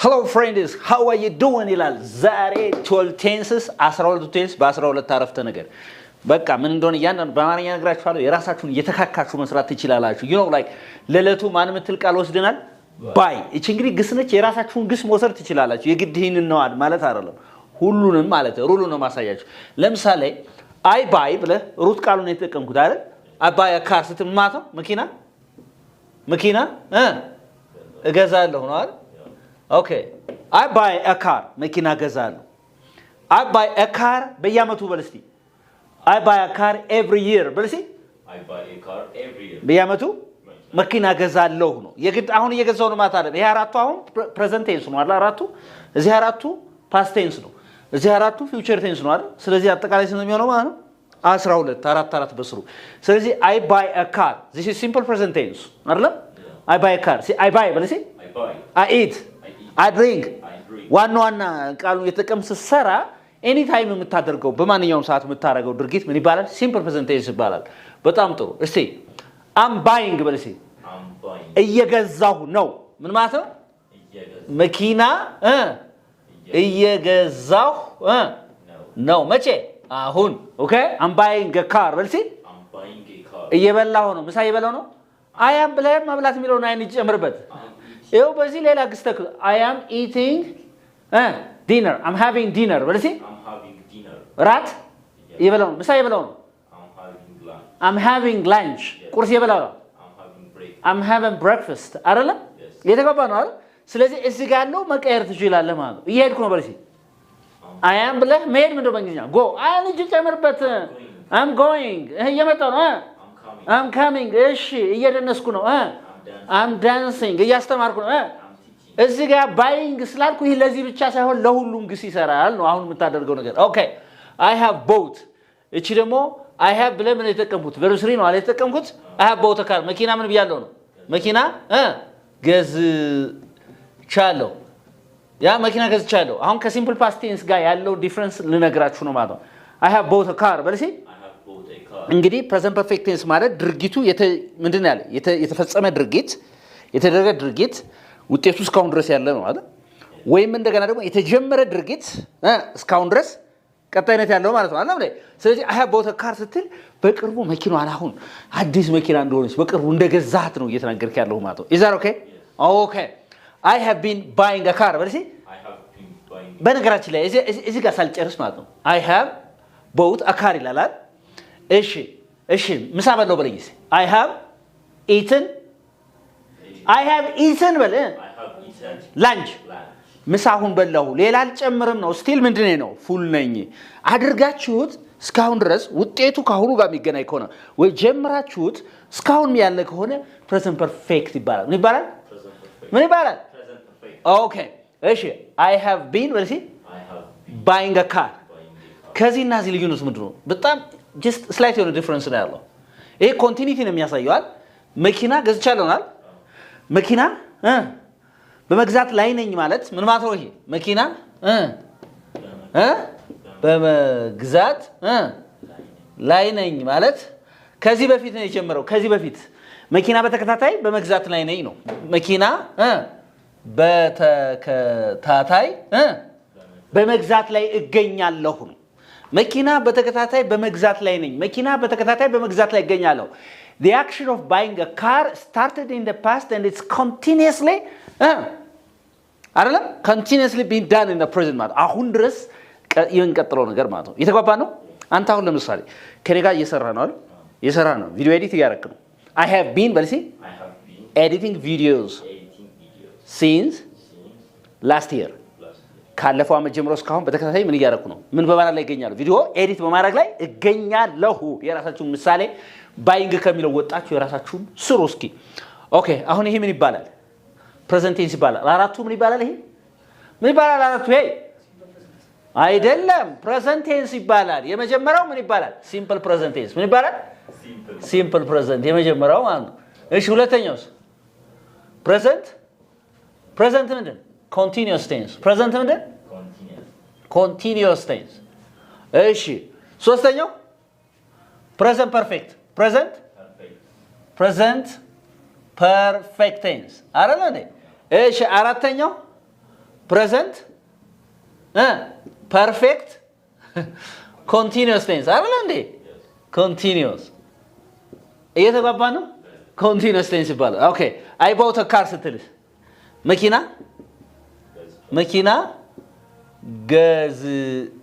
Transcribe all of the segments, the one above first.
Hello friends, how are you doing ይላል ዛሬ 12 tenses 12 tense በ12 አረፍተ ነገር በቃ ምን እንደሆነ ያንን በአማርኛ ነግራችኋለሁ የራሳችሁን የተካካችሁ መስራት ትችላላችሁ you know like ለለቱ ማን ምትል ቃል ወስደናል ባይ እቺ እንግዲህ ግስ ነች የራሳችሁን ግስ መውሰድ ትችላላችሁ የግድ ይሄንን ነው ማለት አይደለም ሁሉንም ማለት ሩሉ ነው ማሳያችሁ ለምሳሌ I buy ብለ ሩት ቃሉን የተጠቀምኩት አይደል I buy a car ስትማተው መኪና እገዛለሁ ነው አይደል Okay. I buy a car. መኪና ገዛለሁ. I buy a car በየአመቱ በልስቲ. I buy a car every year በልስቲ. I buy a car every year. በየአመቱ መኪና ገዛለሁ ነው. የግድ አሁን እየገዛው ነው ማለት አይደል? ይሄ አራቱ አሁን present tense ነው አይደል? አራቱ እዚህ አራቱ past tense ነው. እዚህ አራቱ future tense ነው አይደል? ስለዚህ አጠቃላይ ስንት ነው የሚሆነው ማለት ነው? 12 አራት በስሩ. ስለዚህ I buy a car. This is simple present tense. አይደል? I buy a car. See I buy በልስቲ. I buy. I eat. I drink. ዋና ቃሉን የተጠቀም ሰራ ኤኒ ታይም የምታደርገው በማንኛውም ሰዓት የምታረጋው ድርጊት ምን ይባላል ሲምፕል ፕሬዘንት ቴንስ ይባላል በጣም ጥሩ እስቲ I'm buying በልሲ እየገዛሁ ነው ምን ማለት ነው መኪና እየገዛሁ ነው መቼ አሁን ኦኬ I'm buying a car በልሲ እየበላሁ ነው ምሳ እየበላሁ ነው I am ብለህ መብላት የሚለው ነው አይንጨምርበት ይኸው በዚህ ሌላ ግስተክ I am eating dinner I'm having dinner what is it I'm having dinner ራት ይበላው ምሳ ይበላው I'm having lunch ቁርስ ይበላው I'm having breakfast አይደለ የተገባ ነው አይደል ስለዚህ እዚህ ጋር ያለው መቀየር ትችላለህ ማለት ነው እየሄድኩ ነው በልሲ I am ብለህ መሄድ ምንድነው በእንግሊዝኛ go I need to ጨምርበት I'm going እየመጣሁ ነው I'm coming እሺ እየደነስኩ ነው I'm dancing እያስተማርኩ ነው እዚህ ጋር ባይንግ ስላልኩ ይሄ ለዚህ ብቻ ሳይሆን ለሁሉም ግስ ይሰራል ነው አሁን የምታደርገው ነገር ኦኬ I have bought እቺ ደግሞ I have ብለ ምን የተጠቀምኩት verb 3 ነው አለ የተጠቀምኩት I have bought a car መኪና ምን ብያለሁ ነው መኪና ገዝቻለሁ ያ መኪና ገዝቻለሁ አሁን ከሲምፕል ፓስት ቴንስ ጋር ያለው ዲፈረንስ ልነግራችሁ ነው ማለት ነው I have bought a car በልሲ እንግዲህ present perfect tense ማለት ድርጊቱ ምንድነው ያለ የተፈጸመ ድርጊት የተደረገ ድርጊት ውጤቱ እስካሁን ድረስ ያለ ነው አይደል ወይም እንደገና ደግሞ የተጀመረ ድርጊት እስካሁን ድረስ ቀጣይነት ያለው ማለት ነው አይደል ስለዚህ I have bought a car ስትል በቅርቡ መኪናዋን አሁን አዲስ መኪና እንደሆነች በቅርቡ እንደገዛት ነው እየተናገርክ ያለው ማለት ነው is that okay okay I have been buying a car በልሲ በነገራችን ላይ እዚህ ጋር ሳልጨርስ ማለት ነው I have bought a car ይላል እሺ ምሳ በለው በለኝስ I have eaten በለ lunch ምሳሁን በላሁ ሌላ አልጨምርም ነው ስቲል ምንድነው ነው ፉል ነኝ አድርጋችሁት እስካሁን ድረስ ውጤቱ ካሁኑ ጋር የሚገናኝ ከሆነ ወይ ጀምራችሁት እስካሁን ያለ ከሆነ present perfect ይባላል ምን ይባላል ኦኬ እሺ I have been በለሲ buying a car ከዚህና እዚህ ልዩነት ምንድነው በጣም just slightly on a difference ነው ያለው ይሄ ኮንቲኒቲ ነው የሚያሳየው መኪና ገዝቻለሁናል መኪና በመግዛት ላይ ነኝ ማለት ምን ማለት ነው ይሄ መኪና በመግዛት ላይ ነኝ ማለት ከዚህ በፊት ነው የጀመረው ከዚህ በፊት መኪና በተከታታይ በመግዛት ላይ ነኝ ነው መኪና በተከታታይ በመግዛት ላይ እገኛለሁ ነው መኪና በተከታታይ በመግዛት ላይ ነኝ መኪና በተከታታይ በመግዛት ላይ እገኛለሁ The action of buying a car started in the past and it's continuously አይደለም continuously being done in the present ማለት አሁን ድረስ የሚቀጥለው ነገር ማለት ነው የተጓባ ነው አንተ አሁን ለምሳሌ ከኔ ጋር እየሰራ ነው ቪዲዮ ኤዲት እያደረክ ነው I have been በልሲ editing videos since last year ካለፈው አመት ጀምሮ እስካሁን በተከታታይ ምን እያደረኩ ነው ምን በማድረግ ላይ እገኛለሁ ቪዲዮ ኤዲት በማድረግ ላይ እገኛለሁ የራሳችሁን ምሳሌ ባይንግ ከሚለው ወጣችሁ የራሳችሁን ስሩ እስኪ ኦኬ አሁን ይሄ ምን ይባላል ፕሬዘንት ቴንስ ይባላል አራቱ ምን ይባላል ይሄ ምን ይባላል አራቱ ይሄ አይደለም ፕሬዘንት ቴንስ ይባላል የመጀመሪያው ምን ይባላል ሲምፕል ፕሬዘንት ቴንስ ምን ይባላል ሲምፕል ፕሬዘንት የመጀመሪያው ማለት ነው እሺ ሁለተኛውስ ፕሬዘንት ምንድን continuous tense present ምንድን continuous tense እሺ ሶስተኛው present perfect present perfect tense አይደል እንዴ እሺ አራተኛው present perfect continuous tense አይደል እንዴ continuous እየተግባባ ነው continuous tense ይባላል ኦኬ I bought a car ስትልስ መኪና ገዝቻለሁ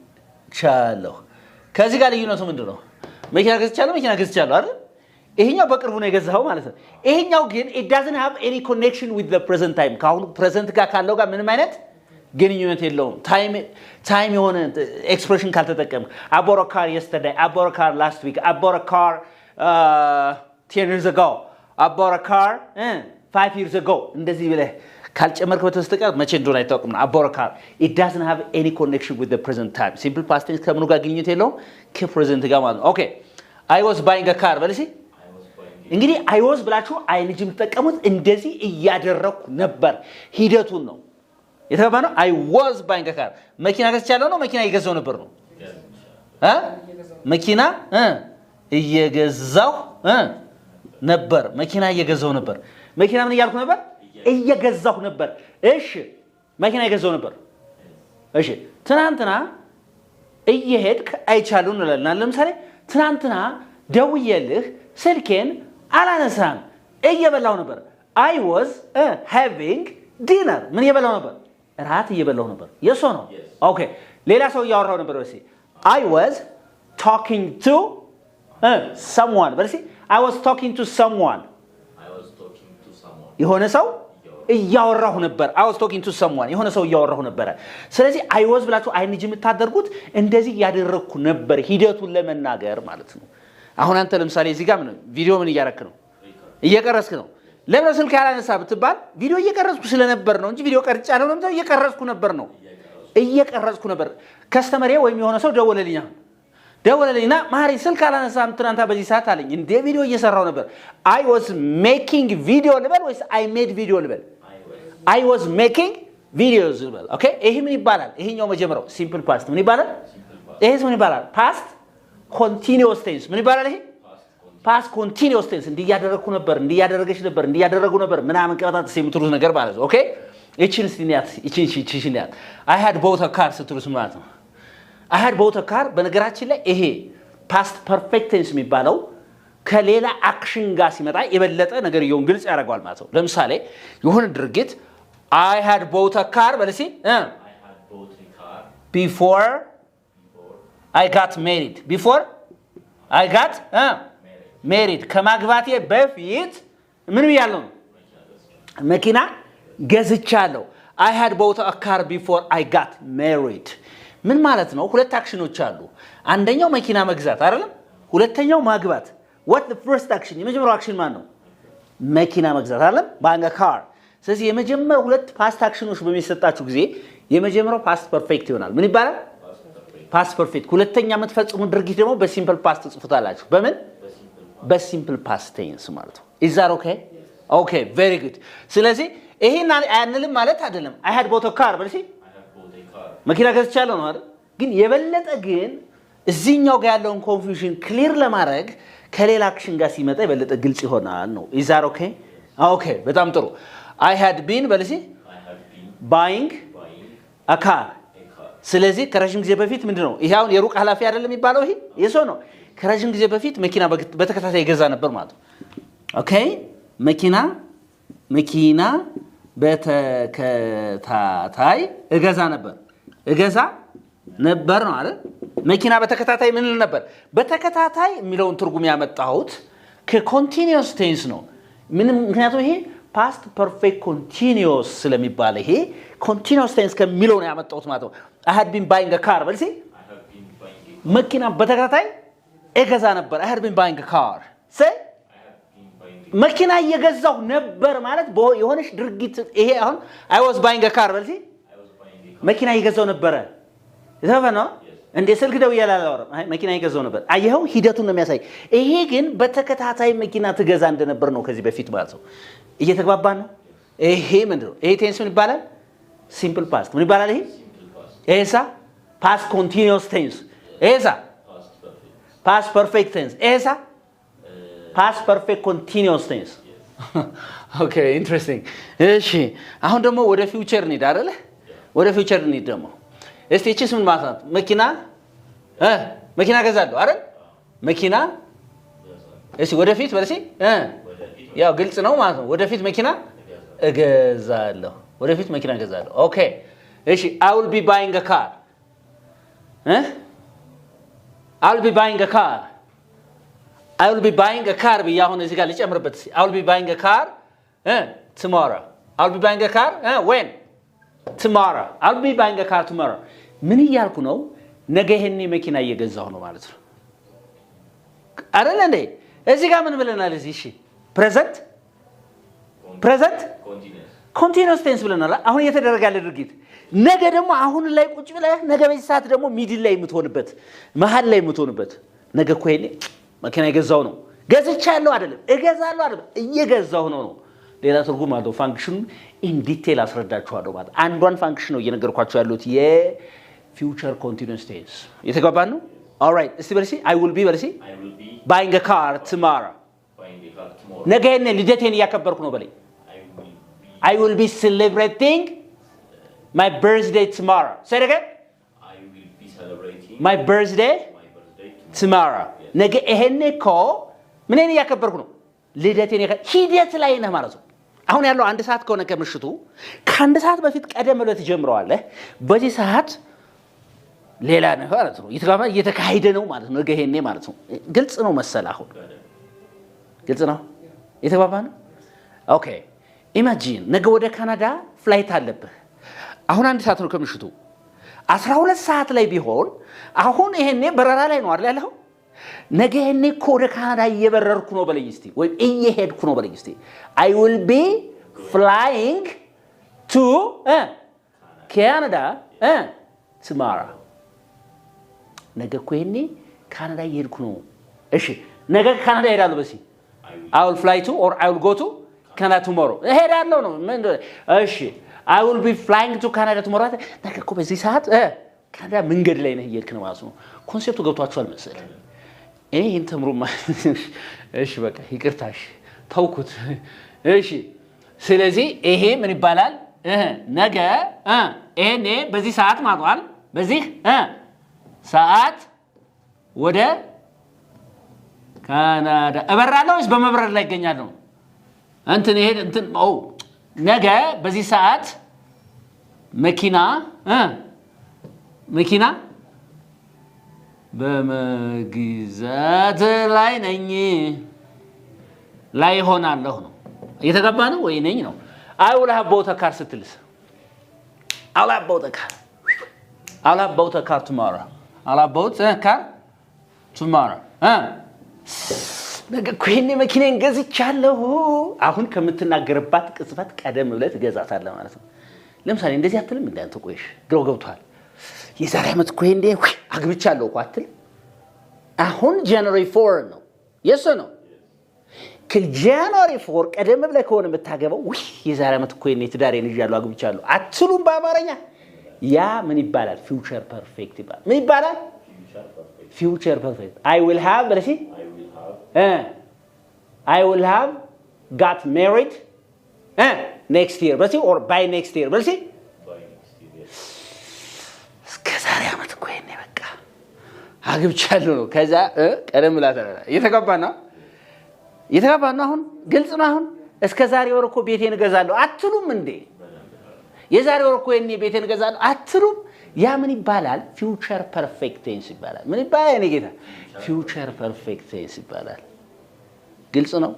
ከዚህ ጋር ልዩነቱ ምንድነው መኪና ገዝቻለሁ አይደል ይሄኛው በቅርቡ ነው የገዛው ማለት ነው ይሄኛው ግን it doesn't have any connection with the present time ካሁን present ጋር ካለው ጋር ምንም አይነት ግንኙነት የለውም time የሆነ expression ካልተጠቀም I bought a car yesterday I bought a car last week I bought a car 10 years ago I bought a car 5 years ago እንደዚህ ብለህ ካልጨመርክበት በስተቀር መቼ እንደሆነ አይታወቅም I bought a car it doesn't have any connection with the present time simple past tense ከምኑ ጋር ግንኙነት የለውም ከpresent ጋር ማለት ነው okay I was buying a car በለሲ እንግዲህ I was ብላችሁ አይንጅ የምትጠቀሙት እንደዚህ እያደረኩ ነበር ሂደቱን ነው የተባለው I was buying a car መኪና ገዝቻለሁ ነው መኪና እየገዛው ነበር ነው መኪና እየገዛው ነበር መኪና እየገዛው ነበር መኪና ምን እያልኩ ነበር እየገዛው ነበር እሺ መኪና እየገዛው ነበር እሺ ትናንትና እየሄድክ አይቻለሁ እንላለን ለምሳሌ ትናንትና ደውዬልህ ስልኬን አላነሳም እየበላው ነበር I was having dinner ምን እየበላው ነበር ራት እየበላው ነበር የሶ ነው ኦኬ ሌላ ሰው ያወራው ነበር ወሲ I was talking to someone በለሲ I was talking to someone የሆነ ሰው እያወራሁ ነበር I was talking to someone የሆነ ሰው እያወራሁ ነበር ስለዚህ I was ብላችሁ አይንጅ የምታደርጉት እንደዚህ ያደረኩ ነበር ሂደቱን ለመናገር ማለት ነው አሁን አንተ ለምሳሌ እዚህ ጋር ምን ቪዲዮ ምን እያረክ ነው እየቀረስክ ነው ለምን ስልክ ያላነሳ ብትባል ቪዲዮ እየቀረስኩ ስለነበር ነው እንጂ ቪዲዮ ቀርጫለሁ ነው እየቀረስኩ ነበር ከስተመሬ ወይም የሆነ ሰው ደወለልኝና ማሪ ስልክ አላነሳም ትናንታ በዚህ ሰዓት አለኝ እንደ ቪዲዮ እየሰራው ነበር I was making video ልበል ወይስ I made video ልበል I was making videos ልበል ኦኬ ይሄ ምን ይባላል ይሄኛው መጀመሪያው simple past ምን ይባላል ይሄስ ምን ይባላል past continuous tense ምን ይባላል ይሄ past continuous tense እንዲያደረኩ ነበር እንዲያደረገች ነበር እንዲያደረጉ ነበር ምናምን ቀጣጣ የምትሉት ነገር ማለት ነው ኦኬ እቺን ስቲኒያት I had bought a car ስትሉስ ማለት ነው I had bought a car በነገራችን ላይ ይሄ past perfect tense የሚባለው ከሌላ አክሽን ጋር ሲመጣ የበለጠ ነገር ይሁን ግልጽ ያደርጋል ማለት ነው ለምሳሌ የሆነ ድርጊት I had bought a car በለሲ I had bought a car before I got married before I got married ከማግባቴ በፊት ምን ይያለው መኪና ገዝቻለሁ I had bought a car before I got married ምን ማለት ነው ሁለት አክሽኖች አሉ አንደኛው መኪና መግዛት አይደለም ሁለተኛው ማግባት what the first action የመጀመሪያው አክሽን ማን ነው መኪና መግዛት አይደለም buying a car ስለዚህ የመጀመሪያው ሁለት ፓስት አክሽኖች በሚሰጣችሁ ጊዜ የመጀመሪያው ፓስት ፐርፌክት ይሆናል ምን ይባላል ፓስት ፐርፌክት ሁለተኛ የምትፈጽሙት ድርጊት ደግሞ በሲምፕል ፓስት ጽፉታላችሁ በምን በሲምፕል ፓስት ቴንስ ማለት ነው is that okay okay very good ስለዚህ ይሄን አንልም ማለት አይደለም I had bought a car በልሲ መኪና ገዝቻለሁ ነው አይደል ግን የበለጠ ግን እዚህኛው ጋር ያለውን ኮንፊውዥን ክሊር ለማድረግ ከሌላ አክሽን ጋር ሲመጣ የበለጠ ግልጽ ይሆናል ነው is that okay okay በጣም ጥሩ I had been በልሲ buying a car ስለዚህ ከረጅም ጊዜ በፊት ምንድነው ይሄ አሁን የሩቅ ሐላፊ አይደለም የሚባለው ይሄ የሶ ነው ከረጅም ጊዜ በፊት መኪና በተከታታይ ይገዛ ነበር ማለት ነው ኦኬ መኪና በተከታታይ እገዛ ነበር ነው አይደል መኪና በተከታታይ ምን ነበር በተከታታይ የሚለውን ትርጉም ያመጣሁት ከኮንቲኒዩስ ቴንስ ነው ምክንያቱም ይሄ past perfect continuous ስለሚባል ይሄ continuous tense ከሚለው ነው ያመጣሁት ማለት ነው I had been buying a car በልሲ መኪና በተከታታይ እገዛ ነበር I had been buying a car say መኪና እየገዛው ነበር ማለት የሆነሽ ድርጊት ይሄ አሁን I was buying a car በልሲ መኪና እየገዛው ነበር ይዘፈነው እንደ ስልክ ደውያለሁ መኪና እየገዛው ነበር አየኸው ሂደቱን ነው የሚያሳይ ይሄ ግን በተከታታይ መኪና ትገዛ እንደነበር ነው ከዚህ በፊት ማለት ነው እየተግባባን ነው ይሄ ምንድነው ይሄ ቴንስ ምን ይባላል ሲምፕል ፓስት ምን ይባላል ይሄ ኤሳ ፓስት ኮንቲኒዩስ ቴንስ ኤሳ ፓስት ፐርፌክት ቴንስ ኤሳ ፓስት ፐርፌክት ኮንቲኒዩስ ቴንስ ኦኬ ኢንትረስቲንግ እሺ አሁን ደግሞ ወደ ፊውቸር እንሂድ አይደል ወደ ፊውቸር እንሂድ ደግሞ እስቲ እቺስ ምን ማለት ነው መኪና ገዛለሁ አይደል መኪና እሺ ወደፊት በለሲ ያው ግልጽ ነው ማለት ነው ወደፊት መኪና እገዛለሁ ወደፊት መኪና እገዛለሁ ኦኬ እሺ I will be buying a car I'll be buying a car I will be buying a car ቢያሁን እዚህ ጋር ልጨምርበት I will be buying a car tomorrow I'll be buying a car when tomorrow I'll be buying a car tomorrow ምን ይያልኩ ነው ነገ ይሄን መኪና እየገዛሁ ነው ማለት ነው አይደል እንዴ እዚህ ጋር ምን ብለናል እዚህ እሺ present continuous tense ብለናል አሁን እየተደረገ ያለ ድርጊት ነገ ደግሞ አሁን ላይ ቁጭ ብለህ ነገ በዚህ ሰዓት ደግሞ ሚድል ላይ የምትሆንበት መሃል ላይ የምትሆንበት ነገ እኮ ይሄኔ መኪና እየገዛሁ ነው ገዝቻለሁ አይደለም እገዛለሁ አይደለም እየገዛሁ ነው ሌላ ትርጉም አለው ፋንክሽኑ ኢን ዲቴል አስረዳችኋለሁ ማለት አንዷን ፋንክሽን ነው እየነገርኳችሁ ያሉት የፊውቸር ኮንቲኒዩስ ቴንስ የተገባን ነው ኦልራይት እስቲ በርሲ I will be buying a car tomorrow ነገ እኔ ልደቴን እያከበርኩ ነው በለኝ I will be celebrating my birthday tomorrow say it again I will be celebrating my birthday tomorrow ነገ ይሄን እኮ ምንን እያከበርኩ ነው ልደቴን ሂደት ላይ ነህ ማለት ነው አሁን ያለው አንድ ሰዓት ከሆነ ከምሽቱ ከአንድ ሰዓት በፊት ቀደም ብለህ ትጀምረዋለህ በዚህ ሰዓት ሌላ ነው ማለት ነው እየተካሄደ ነው ማለት ነው ነገ ይሄኔ ማለት ነው ግልጽ ነው መሰለ አሁን ግልጽ ነው የተባባነ ኦኬ ኢማጂን ነገ ወደ ካናዳ ፍላይት አለብህ አሁን አንድ ሰዓት ነው ከምሽቱ 12 ሰዓት ላይ ቢሆን አሁን ይሄኔ በረራ ላይ ነው አይደል ያለው ነገ ይሄኔ እኮ ወደ ካናዳ እየበረርኩ ነው በለኝ እስቲ ወይ እየሄድኩ ነው በለኝ እስቲ I will be flying to Canada tomorrow ነገ እኮ ይሄኔ ካናዳ እየሄድኩ ነው እሺ ነገ ካናዳ እሄዳለሁ በሲ I will fly to or I will go to Canada tomorrow እሄዳለሁ ነው እሺ I will be flying to Canada tomorrow ነገ እኮ በዚህ ሰዓት ካናዳ መንገድ ላይ ነህ እየሄድክ ነው ማለት ነው ኮንሴፕቱ ገብቷችኋል መሰለኝ ይሄን ተምሩማ እሺ በቃ ይቅርታሽ ተውኩት እሺ ስለዚህ ይሄ ምን ይባላል ነገ ይሄኔ በዚህ ሰዓት ማጥዋል በዚህ ሰዓት ወደ ካናዳ እበራለሁስ በመብረር ላይ ይገኛለሁ እንትን ይሄ እንትን ነገ በዚህ ሰዓት መኪና በመግዛት ላይ ነኝ ላይ ሆናለሁ ነው እየተገባ ነው ወይ ነኝ ነው I will have bought a car ስትልስ I'll have bought a car tomorrow I'll have bought a car tomorrow ነገ ኮይኔ መኪናን ገዝቻለሁ አሁን ከምትናገርባት ቅጽበት ቀደም ብለህ ትገዛታለህ ማለት ነው ለምሳሌ እንደዚህ አትልም እንዳንተ ቆይሽ ግሮ ገብቷል የዛሬ አመት ኮይኔ አግብቻለሁ እኮ አትል አሁን ጃንዋሪ 4 ነው የሱ ነው ከጃንዋሪ 4 ቀደም ብለህ ከሆነ የምታገባው የዛሬ አመት ኮይኔ ትዳሬን ይዣለሁ አግብቻለሁ አትሉም በአማርኛ ያ ምን ይባላል ፊውቸር ፐርፌክት ይባላል ምን ይባላል ፊውቸር ፐርፌክት I will have I will have got married next year but see or by next year but see እስከዛሬ አመት እኮ ይሄኔ በቃ አግብቻለሁ ነው ከዛ ቀደም ብላ እየተጋባና አሁን ግልጽ ነው አሁን እስከዛሬ ወር እኮ ቤቴን እገዛለሁ አትሉም እንዴ የዛሬ ወር እኮ ይሄኔ ቤቴን እገዛለሁ አትሉም ያ ምን ይባላል ፊውቸር ፐርፌክት ቴንስ ይባላል ምን ይባላል እኔ ጌታ ፊውቸር ፐርፌክት ቴንስ ይባላል ግልጽ ነው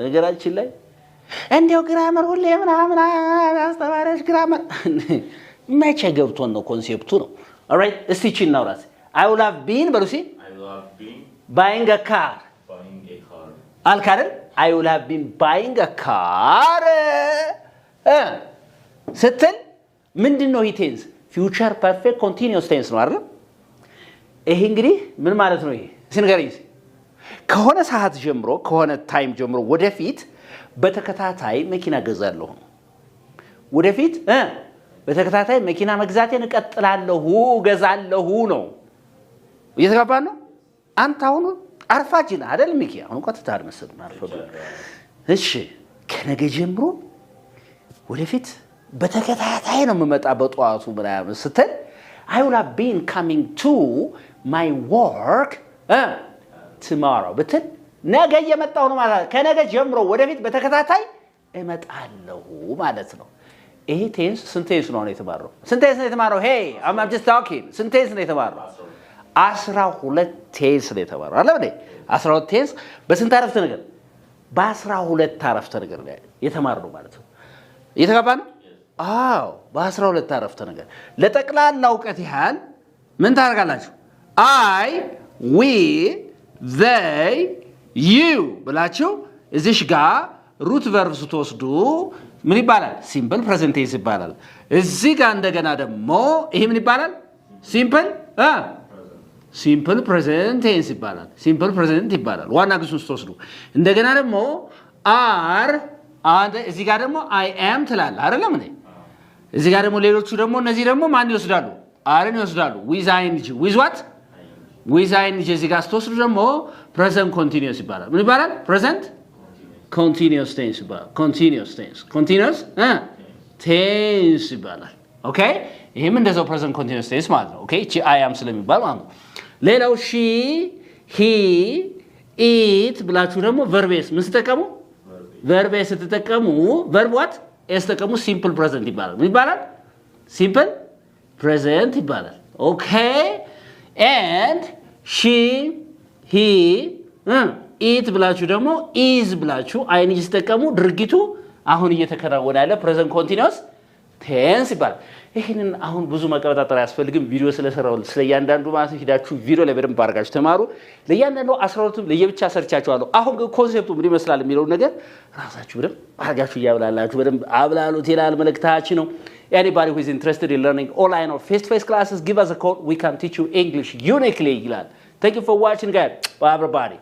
ነገራችን ላይ እንዴው ግራመር ሁሌ ምናምን አስተማሪዎች ግራመር መቼ ገብቶን ነው ኮንሴፕቱ ነው ኦልራይት እስቲ እቺ እናውራስ I will have been በሉሲ buying a car አልካረን I will have been buying a car ስትል ምንድነው ይሄ ቴንስ ፊውቸር ፐርፌክት ኮንቲኒዩስ ቴንስ ነው አይደል ይሄ እንግዲህ ምን ማለት ነው ይሄ ሲንገሪኝ ከሆነ ሰዓት ጀምሮ ከሆነ ታይም ጀምሮ ወደፊት በተከታታይ መኪና ገዛለሁ ወደፊት በተከታታይ መኪና መግዛቴን እቀጥላለሁ ገዛለሁ ነው እየተጋባን ነው አንተ አሁን አርፋጅና አይደል ሚኪ አሁን እንኳን ተታር መሰለኝ አርፈብ እሺ ከነገ ጀምሮ ወደፊት በተከታታይ ነው የምመጣ በጧቱ ምናምን ስትል I will have been coming to my work tomorrow ብትል ነገ እየመጣሁ ነው ማለት ከነገ ጀምሮ ወደፊት በተከታታይ እመጣለሁ ማለት ነው ይሄ ቴንስ ስንት ቴንስ ነው የተማረው ስንት ቴንስ ነው የተማረው hey I'm just talking ስንት ቴንስ ነው የተማረው 12 ቴንስ ነው የተማረው አይደል እንዴ 12 ቴንስ በስንት አረፍተ ነገር በ12 አረፍተ ነገር ላይ የተማረው ማለት ነው እየተጋባ ነው አዎ በ12 አረፍተ ነገር ለጠቅላላ ዕውቀት ይሃል ምን ታደርጋላችሁ I we they you ብላችሁ እዚሽ ጋር ሩት ቨርብ ስትወስዱ ምን ይባላል ሲምፕል ፕሬዘንት ቴንስ ይባላል እዚህ ጋር እንደገና ደግሞ ይሄ ምን ይባላል ሲምፕል ፕሬዘንት ቴንስ ይባላል ሲምፕል ፕሬዘንት ይባላል ዋና ግሱን ስትወስዱ እንደገና ደግሞ are አንተ እዚህ ጋር ደግሞ I am ትላለህ አይደለም እንዴ እዚህ ጋር ደግሞ ሌሎቹ ደግሞ እነዚህ ደግሞ ማን ይወስዳሉ አርን ይወስዳሉ with ing with what with ing እዚህ ጋር ስትወስዱ ደግሞ present continuous ይባላል ምን ይባላል present continuous tense ይባላል continuous tense ይባላል ኦኬ ይሄም እንደዛው present continuous tense ማለት ነው ኦኬ እቺ I am ስለሚባል ማለት ነው ሌላው she he it ብላችሁ ደግሞ verb ምን ተጠቀሙ verb ስትጠቀሙ verb what ተጠቀሙ simple present ይባላል ምን ይባላል simple present ይባላል ኦኬ and she he it ብላችሁ ደግሞ is ብላችሁ ing ስትጠቀሙ ድርጊቱ አሁን እየተከናወነ ያለ present continuous tense ይባላል ይሄንን አሁን ብዙ መቀበጣጠር ያስፈልግም ቪዲዮ ስለሰራው ስለያንዳንዱ ማለት ሄዳችሁ ቪዲዮ ላይ በደንብ አድርጋችሁ ተማሩ ለያንዳንዱ 12 ለየብቻ ሰርቻችኋለሁ አሁን ኮንሴፕቱ ምን ይመስላል የሚለው ነገር ራሳችሁ በደንብ አድርጋችሁ ያብላላችሁ በደንብ አብላሉት ይላል መልእክታችን ነው anybody who is interested in learning online or face-to-face classes give us a call we can teach you English uniquely ይላል thank you for watching guys bye everybody